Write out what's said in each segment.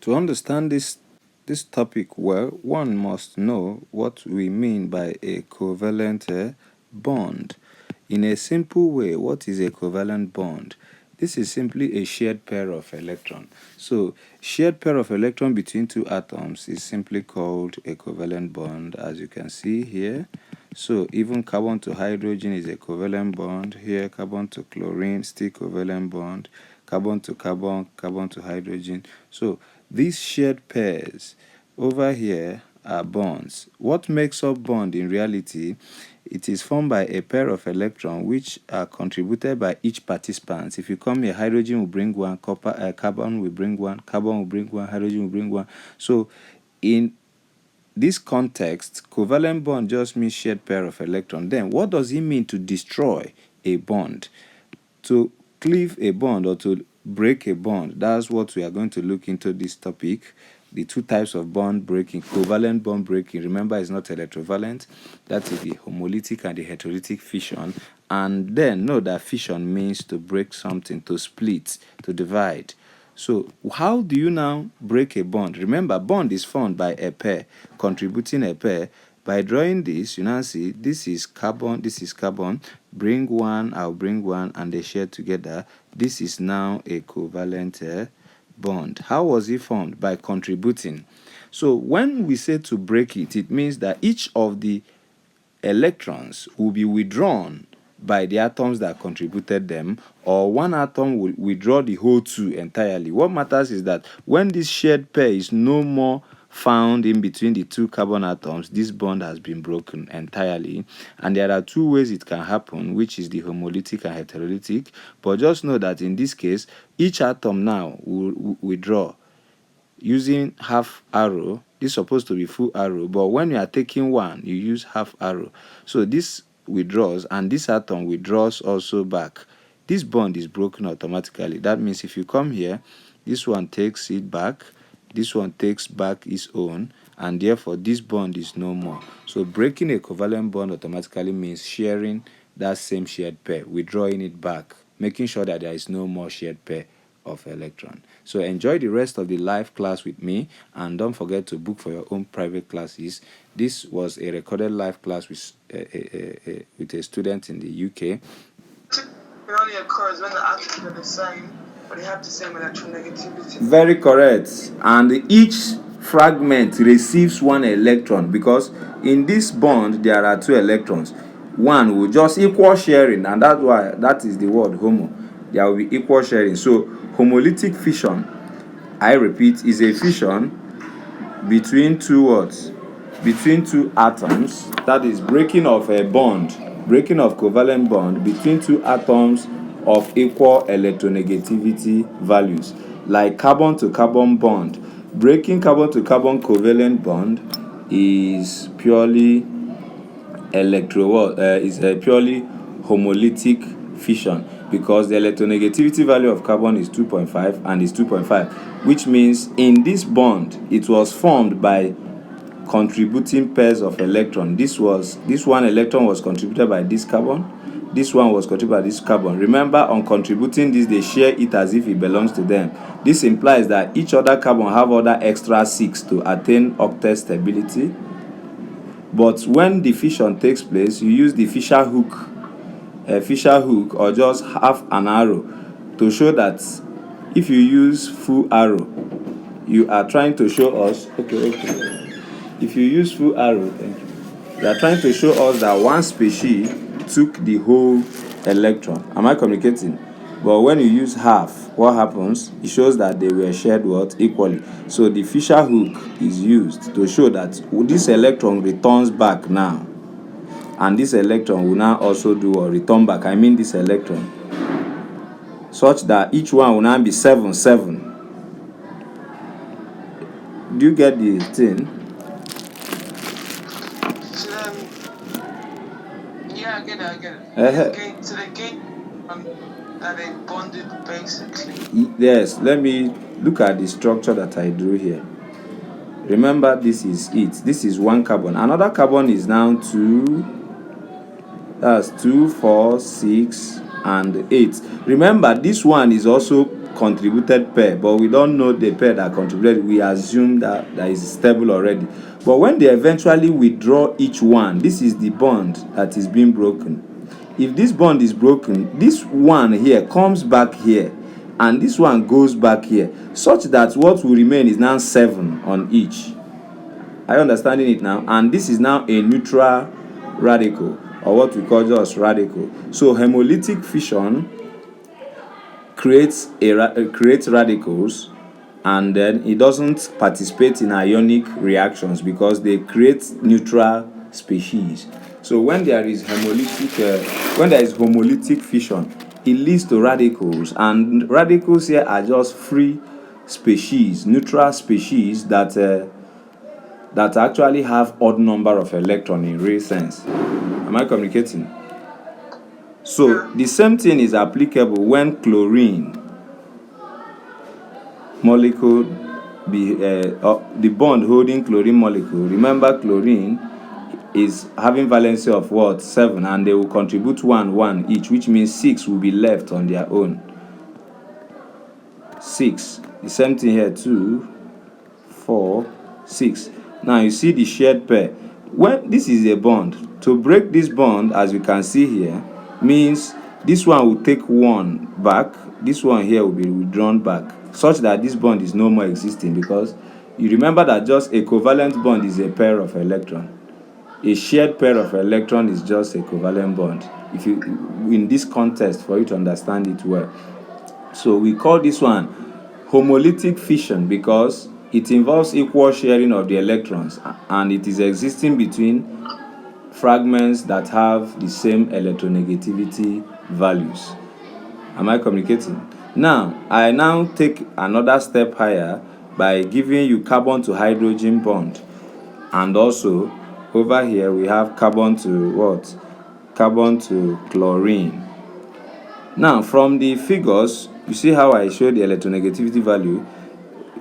To understand this topic well, one must know what we mean by a covalent bond. In a simple way, what is a covalent bond? This is simply a shared pair of electrons. So, shared pair of electrons between two atoms is simply called a covalent bond, as you can see here. So, even carbon to hydrogen is a covalent bond. Here, carbon to chlorine, still covalent bond. Carbon to carbon, carbon to hydrogen. So, these shared pairs over here are bonds. What makes up bond in reality? It is formed by a pair of electrons which are contributed by each participant. If you come here, hydrogen will bring one, carbon will bring one, carbon will bring one, hydrogen will bring one. So in this context, covalent bond just means shared pair of electrons. Then what does it mean to destroy a bond? To cleave a bond or to break a bond, that's what we are going to look into this topic. The two types of bond breaking. Covalent bond breaking, remember, is not electrovalent. That is the homolytic and the heterolytic fission. And then know that fission means to break something, to split, to divide. So how do you now break a bond? Remember, bond is formed by a pair contributing a pair. By drawing this, you now see this is carbon, this is carbon. Bring one, I'll bring one, and they share together. This is now a covalent bond. How was it formed? By contributing. So when we say to break it, it means that each of the electrons will be withdrawn by the atoms that contributed them, or one atom will withdraw the whole two entirely. What matters is that when this shared pair is no more found in between the two carbon atoms, this bond has been broken entirely. And there are two ways it can happen, which is the homolytic and heterolytic. But just know that in this case, each atom now will withdraw using half arrow. This is supposed to be full arrow, but when you are taking one, you use half arrow. So this withdraws and this atom withdraws also back. This bond is broken automatically. That means if you come here, this one takes it back, this one takes back its own, and therefore this bond is no more. So breaking a covalent bond automatically means sharing that same shared pair, withdrawing it back, making sure that there is no more shared pair of electron. So enjoy the rest of the live class with me, and don't forget to book for your own private classes. This was a recorded live class with a student in the UK. It only occurs when the atoms are the same, but they have the same electronegativity. Very correct. And each fragment receives one electron, because in this bond there are two electrons. One will just equal sharing, and that's why that is the word homo. There will be equal sharing. So homolytic fission, I repeat, is a fission between two words, between two atoms. That is breaking of a bond, breaking of covalent bond between two atoms of equal electronegativity values, like carbon to carbon bond. Breaking carbon to carbon covalent bond is purely is a purely homolytic fission, because the electronegativity value of carbon is 2.5 and is 2.5, which means in this bond it was formed by contributing pairs of electrons. This one electron was contributed by this carbon, this one was contributed by this carbon. Remember, on contributing this, they share it as if it belongs to them. This implies that each other carbon have other extra 6 to attain octet stability. But when the fission takes place, you use the Fisher hook, or just half an arrow, to show that if you use full arrow, you are trying to show us, if you use full arrow, thank you, you are trying to show us that one species took the whole electron. Am I communicating? But when you use half, what happens? It shows that they were shared equally. So the Fisher hook is used to show that this electron returns back now, and this electron will now also do or return back. I mean this electron, such that each one will now be 7, 7. Do you get the thing? So yeah, I get it. So they gain that they bonded basically. Yes, let me look at the structure that I drew here. Remember, this is it. This is one carbon. Another carbon is now 2. That's 2, 4, 6, and 8. Remember, this one is also contributed pair, but we don't know the pair that contributed. We assume that is stable already. But when they eventually withdraw each one, this is the bond that is being broken. If this bond is broken, this one here comes back here, and this one goes back here, such that what will remain is now 7 on each. Are you understanding it now? And this is now a neutral radical, or what we call just radical. So hemolytic fission creates radicals, and then it doesn't participate in ionic reactions because they create neutral species. So when there is homolytic fission, it leads to radicals, and radicals here are just free species, neutral species that actually have odd number of electrons in real sense. Am I communicating? So the same thing is applicable when chlorine molecule the bond holding chlorine molecule. Remember, chlorine is having valency of what? 7, and they will contribute 1 each, which means 6 will be left on their own. 6. The same thing here, 2, 4, 6. Now you see the shared pair. When this is a bond, to break this bond, as you can see here, means this one will take 1 back, this one here will be withdrawn back, such that this bond is no more existing, because you remember that just a covalent bond is a pair of electrons. A shared pair of electrons is just a covalent bond, if you in this context, for you to understand it well. So we call this one homolytic fission because it involves equal sharing of the electrons, and it is existing between fragments that have the same electronegativity values. Am I communicating? Now, I now take another step higher by giving you carbon to hydrogen bond, and also over here we have carbon to what? Carbon to chlorine. Now, from the figures, you see how I showed the electronegativity value.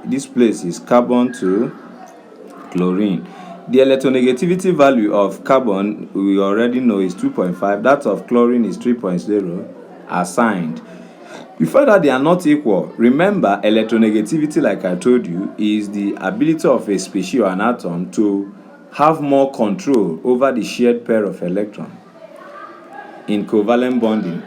This place is carbon to chlorine. The electronegativity value of carbon we already know is 2.5. That of chlorine is 3.0 assigned. Before that, they are not equal. Remember, electronegativity, like I told you, is the ability of a species or an atom to have more control over the shared pair of electrons in covalent bonding.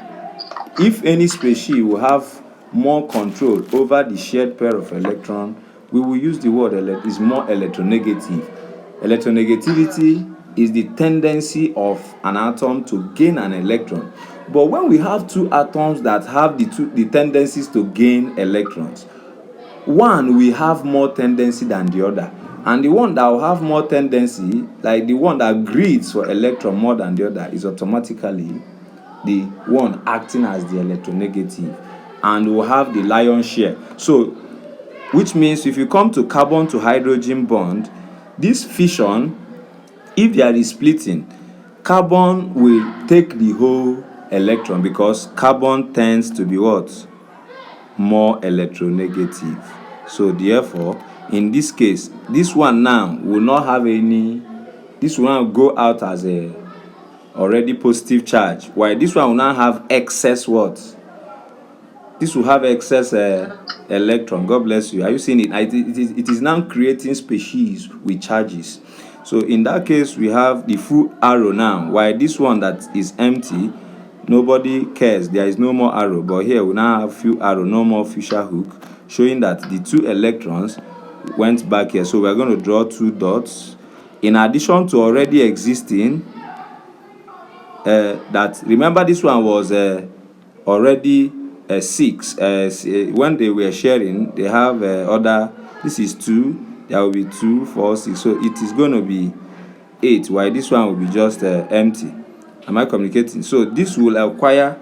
If any species will have more control over the shared pair of electrons, we will use the word is more electronegative. Electronegativity is the tendency of an atom to gain an electron. But when we have two atoms that have the tendencies to gain electrons, one will have more tendency than the other, and the one that will have more tendency, like the one that greeds for electron more than the other, is automatically the one acting as the electronegative and will have the lion's share. So which means if you come to carbon to hydrogen bond, this fission, if there is splitting, carbon will take the whole electron because carbon tends to be what? More electronegative. So therefore, in this case, this one now will not have any, this one will go out as a already positive charge, while this one will now have excess what? This will have excess electron. God bless you. Are you seeing it? It is now creating species with charges. So in that case, we have the full arrow now, while this one that is empty, nobody cares. There is no more arrow. But here we now have few arrow, no more Fisher hook, showing that the 2 electrons went back here. So we're going to draw 2 dots. In addition to already existing, that remember this one was already 6. When they were sharing, they have other. This is 2. There will be 2, 4, 6. So it is going to be 8. While this one will be just empty. Am I communicating? So this will acquire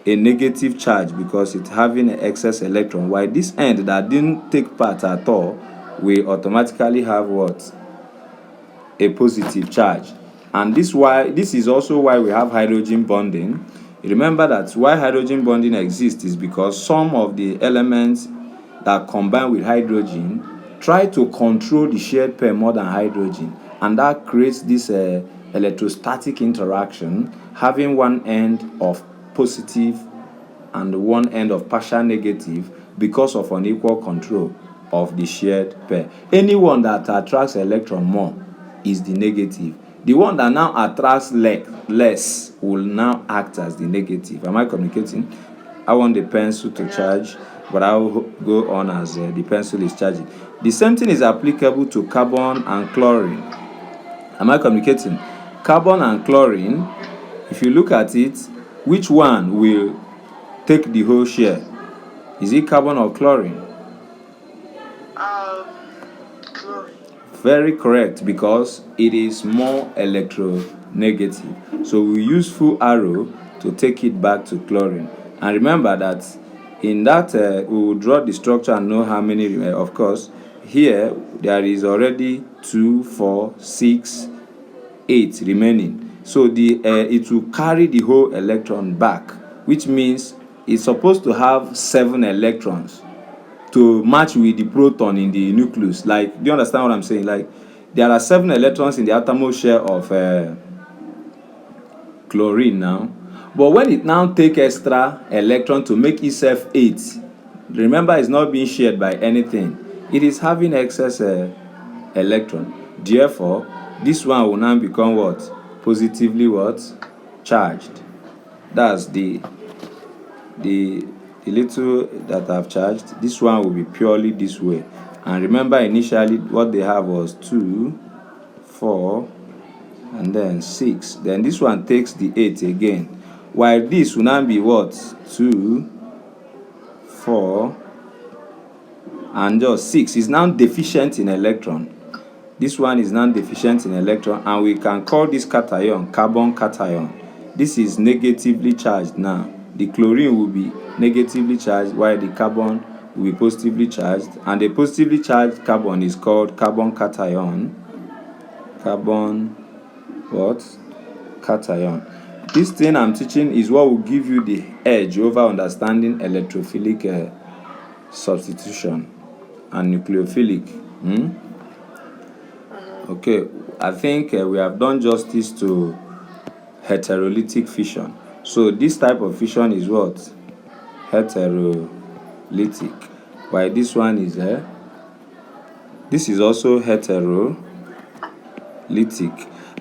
a negative charge because it's having an excess electron. While this end that didn't take part at all will automatically have what? A positive charge. And this is also why we have hydrogen bonding. Remember that why hydrogen bonding exists is because some of the elements that combine with hydrogen try to control the shared pair more than hydrogen, and that creates this electrostatic interaction, having one end of positive and one end of partial negative, because of unequal control of the shared pair. Anyone that attracts electron more is the negative. The one that now attracts less will now act as the negative. Am I communicating? I want the pencil to charge, but I will go on as the pencil is charging. The same thing is applicable to carbon and chlorine. Am I communicating? Carbon and chlorine, if you look at it, which one will take the whole share? Is it carbon or chlorine? Chlorine. Very correct, because it is more electronegative. So we use full arrow to take it back to chlorine. And remember that in that we will draw the structure and know how many. Of course, here there is already 2, 4, 6, 8 remaining. So the it will carry the whole electron back, which means it's supposed to have 7 electrons to match with the proton in the nucleus. Like, do you understand what I'm saying? Like, there are 7 electrons in the outermost shell of chlorine now, but when it now take extra electron to make itself 8, remember, it's not being shared by anything. It is having excess electron. Therefore, this one will now become what? Positively what? Charged. That's the little that I've charged. This one will be purely this way. And remember, initially what they have was 2, 4, and then 6. Then this one takes the 8 again, while this will now be what? 2, 4, and just 6. Is now deficient in electron. This one is now deficient in electron, and we can call this cation carbon cation. This is negatively charged now. The chlorine will be negatively charged, while the carbon will be positively charged, and the positively charged carbon is called carbon cation. Carbon what? Cation. This thing I'm teaching is what will give you the edge over understanding electrophilic substitution and nucleophilic. Okay, I think we have done justice to heterolytic fission. So this type of fission is what? Heterolytic. While this one is this is also heterolytic.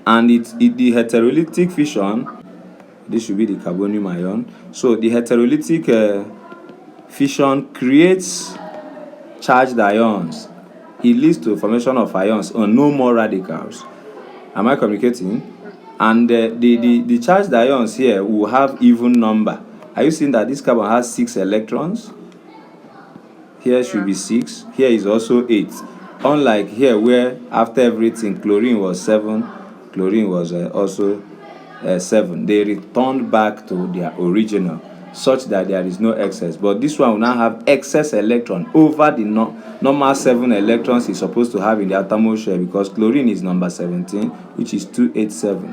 And the heterolytic fission, this should be the carbonium ion. So the heterolytic fission creates charged ions. It leads to formation of ions on no more radicals. Am I communicating? And the charged ions here will have even number. Are you seeing that this carbon has 6 electrons? Here should be 6. Here is also 8. Unlike here, where after everything chlorine was 7, chlorine was also 7. They returned back to their original, such that there is no excess. But this one will now have excess electron over the normal 7 electrons it's supposed to have in the outermost shell, because chlorine is number 17, which is 287.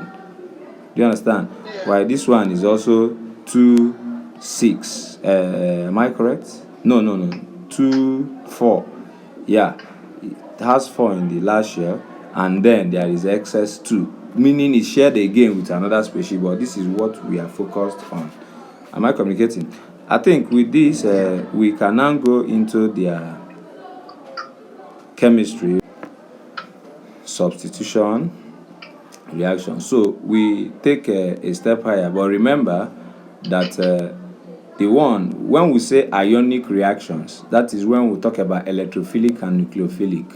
Do you understand? While this one is also 26. Am I correct? No. 2, 4. Yeah, it has 4 in the last shell, and then there is excess 2, meaning it's shared again with another species. But this is what we are focused on. Am I communicating? I think with this, we can now go into their chemistry, substitution, reaction. So we take a step higher, but remember that when we say ionic reactions, that is when we talk about electrophilic and nucleophilic.